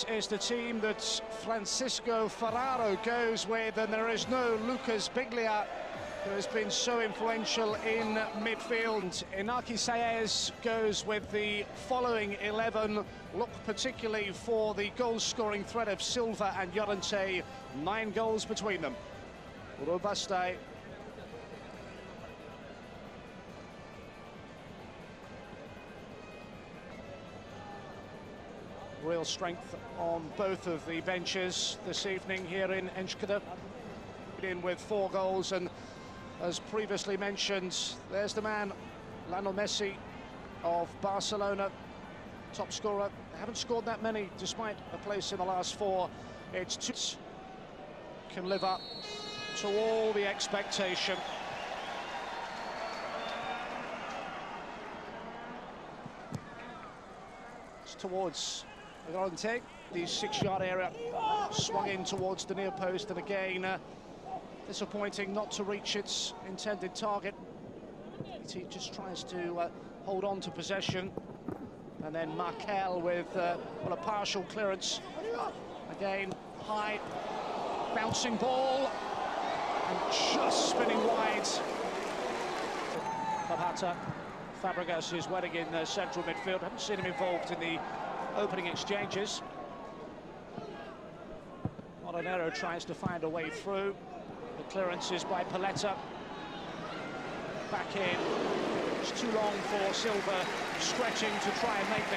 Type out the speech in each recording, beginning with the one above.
This is the team that Francisco Ferraro goes with, and there is no Lucas Biglia, who has been so influential in midfield. Inaki Saez goes with the following 11. Look particularly for the goal-scoring threat of Silva and Llorente. 9 goals between them. Robusté. Real strength on both of the benches this evening here in Enschede. In with 4 goals, and as previously mentioned, there's the man, Lionel Messi of Barcelona, top scorer. They haven't scored that many despite a place in the last 4. It's 2. Can live up to all the expectation. It's towards Llorente, the 6-yard area, swung in towards the near post, and again disappointing not to reach its intended target. He just tries to hold on to possession, and then Markel with well, a partial clearance. Again, high, bouncing ball, and just spinning wide. Zapater, Fàbregas is waiting in central midfield. Haven't seen him involved in the opening exchanges. Molinero tries to find a way through. The clearance is by Paletta. Back in. It's too long for Silva, stretching to try and make the...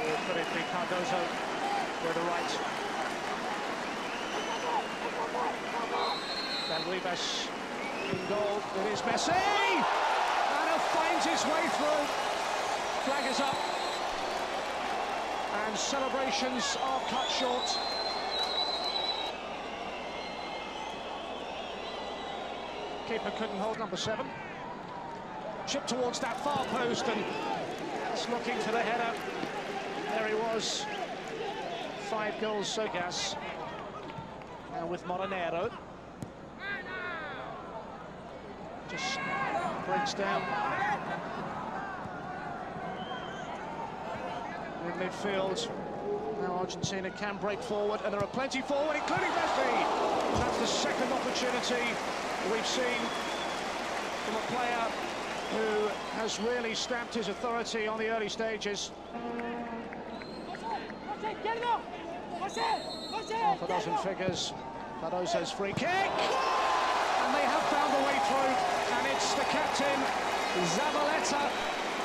Or could it be Cardozo with the right? Biel Ribas in goal. It is Messi! And he finds his way through. Flag is up. And celebrations are cut short. Keeper couldn't hold number 7. Chip towards that far post, and it's looking for the header. There he was. 5 goals, Sogas. Now with Molinero. Just breaks down. In midfield. Now Argentina can break forward, and there are plenty forward, including Messi. That's the second opportunity we've seen from a player who has really stamped his authority on the early stages. Half a dozen figures. Barroso's free kick, and they have found a way through, and it's the captain, Zabaleta,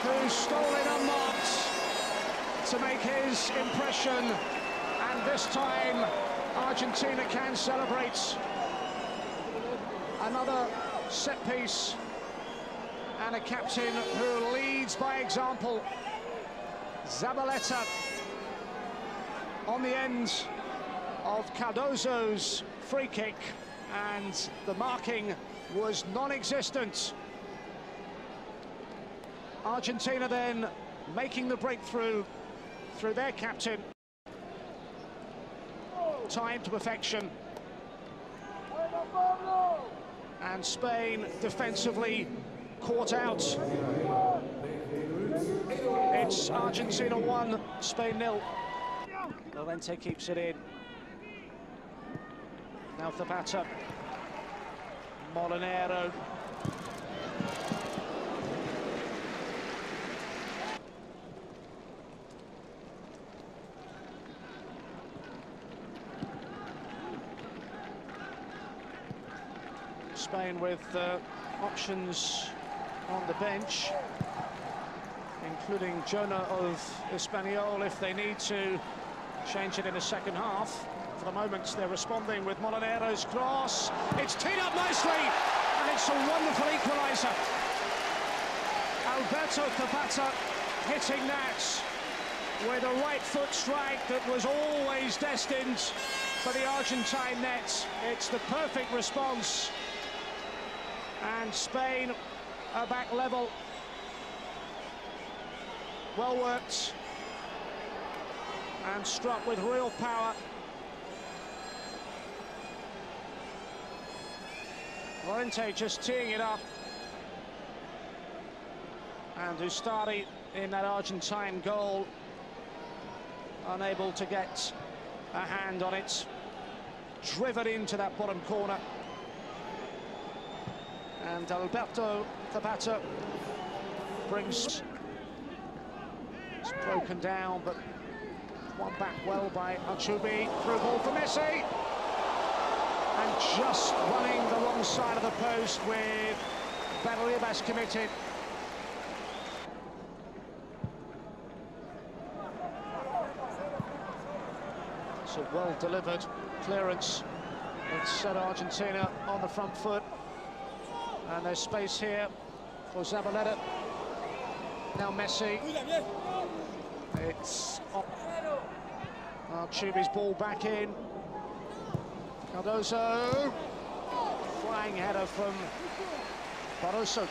who's stolen unmarked to make his impression, and this time Argentina can celebrate. Another set piece, and a captain who leads by example. Zabaleta on the end of Cardozo's free kick, and the marking was non-existent. Argentina then making the breakthrough through their captain. Time to perfection. And Spain defensively caught out. It's Argentina 1, Spain 0. Llorente keeps it in. Now Zapater. Molinero. Spain with options on the bench, including Jonah of Espanyol if they need to change it in the second half. For the moment, they're responding with Molinero's cross. It's teed up nicely, and it's a wonderful equaliser. Alberto Zapater hitting that with a right foot strike that was always destined for the Argentine net. It's the perfect response. And Spain are back level. Well worked. And struck with real power. Llorente just teeing it up. And Ustari in that Argentine goal. unable to get a hand on it. Driven into that bottom corner. And Alberto Zapater brings... It's broken down, but won back well by Archubi. Through ball for Messi. And just running the wrong side of the post with Biel Ribas committed. It's a well-delivered clearance. It's set Argentina on the front foot. And there's space here for Zabaleta. Now Messi. It's Archubi's ball back in. Cardozo. Flying header from Barroso.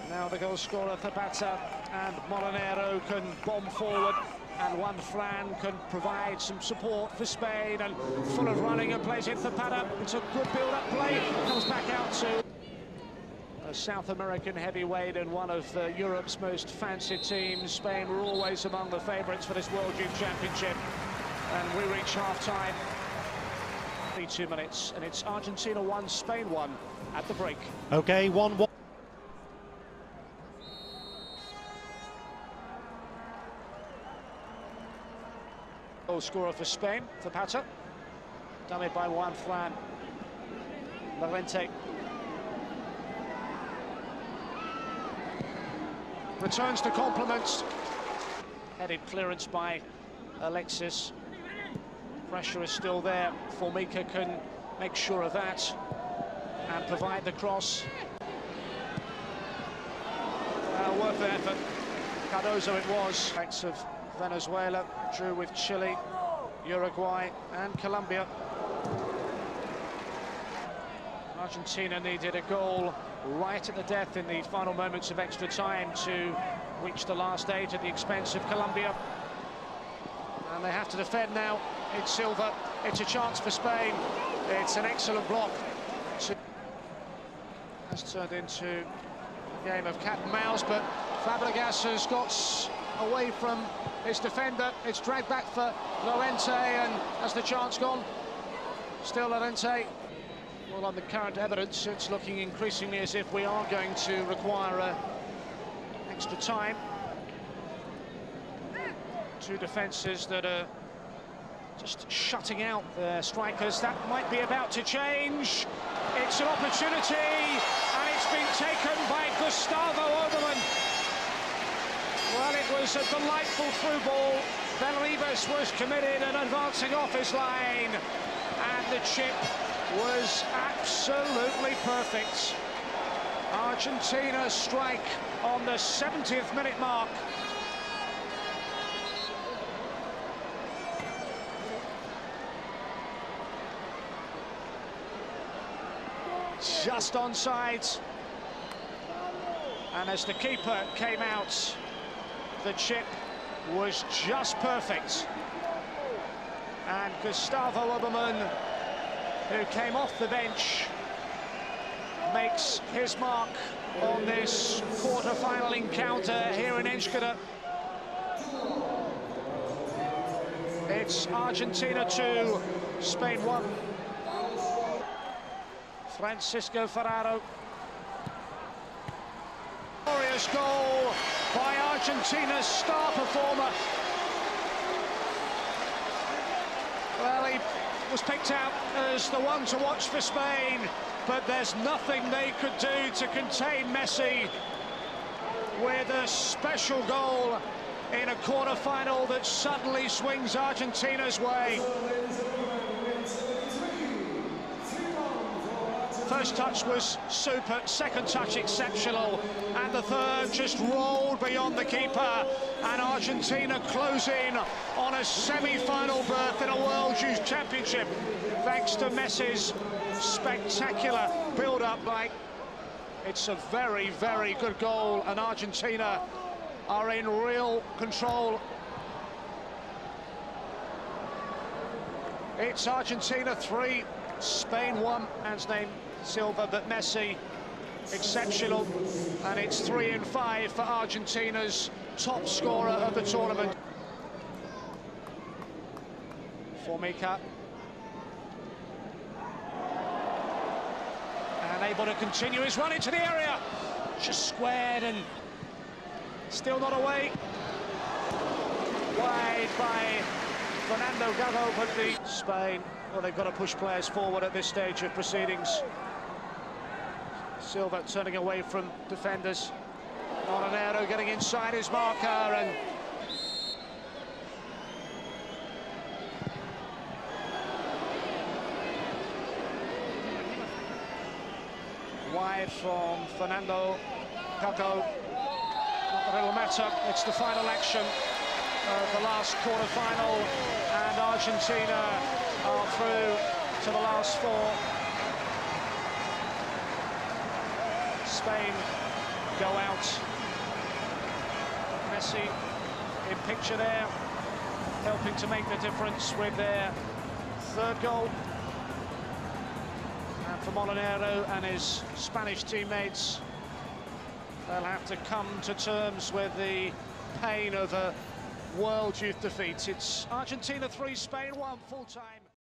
Now the goal scorer Zapater, and Molinero can bomb forward, and Juanfran can provide some support for Spain, and full of running and plays it Zapater. It's a good build-up play, comes back out to a South American heavyweight and one of Europe's most fancied teams. Spain were always among the favourites for this World Youth Championship, and we reach half-time. 2 minutes, and it's Argentina 1, Spain 1 at the break. Okay, 1-1. Goal scorer for Spain, Zapater. Done it by Juanfran. Llorente. Returns to compliments. Headed clearance by Alexis. Pressure is still there. Formica can make sure of that and provide the cross. Worth the effort. Cardozo it was. Thanks of Venezuela, drew with Chile, Uruguay and Colombia. Argentina needed a goal right at the death in the final moments of extra time to reach the last 8 at the expense of Colombia. And they have to defend now. It's Silva. It's a chance for Spain. It's an excellent block. Has turned into a game of cat and mouse, but Fàbregas has got away from his defender. It's dragged back for Llorente, and has the chance gone? Still Llorente. Well, on the current evidence, it's looking increasingly as if we are going to require extra time. Two defences that are just shutting out their strikers. That might be about to change. It's an opportunity, and it's been taken by Gustavo Oberman. Well, it was a delightful through ball. Biel Ribas was committed and advancing off his line, and the chip was absolutely perfect. Argentina strike on the 70th minute mark. Just onside, and as the keeper came out, the chip was just perfect. And Gustavo Oberman, who came off the bench, makes his mark on this quarter-final encounter here in Enschede. It's Argentina 2, Spain 1. Francisco Ferraro. Glorious goal by Argentina's star performer. Well, he was picked out as the one to watch for Spain, but there's nothing they could do to contain Messi with a special goal in a quarter-final that suddenly swings Argentina's way. First touch was super, second touch exceptional, and the third just rolled beyond the keeper, and Argentina close in on a semi-final berth in a World Youth Championship thanks to Messi's spectacular build-up. It's a very, very good goal, and Argentina are in real control. It's Argentina 3, Spain 1, man's name Silva, but Messi exceptional, and it's 3 and 5 for Argentina's top scorer of the tournament. Formica. And able to continue his run into the area. Just squared and still not away. Wide by Fernando Gago, but the Spain, well, they've got to push players forward at this stage of proceedings. Silva turning away from defenders. Molinero getting inside his marker and wide from Fernando Gago. Not that it'll matter, it's the final action of the last quarter-final, and Argentina are through to the last four. Spain go out. Messi in picture there, helping to make the difference with their third goal. And for Molinero and his Spanish teammates, they'll have to come to terms with the pain of a World Youth defeat. It's Argentina 3, Spain 1, full time.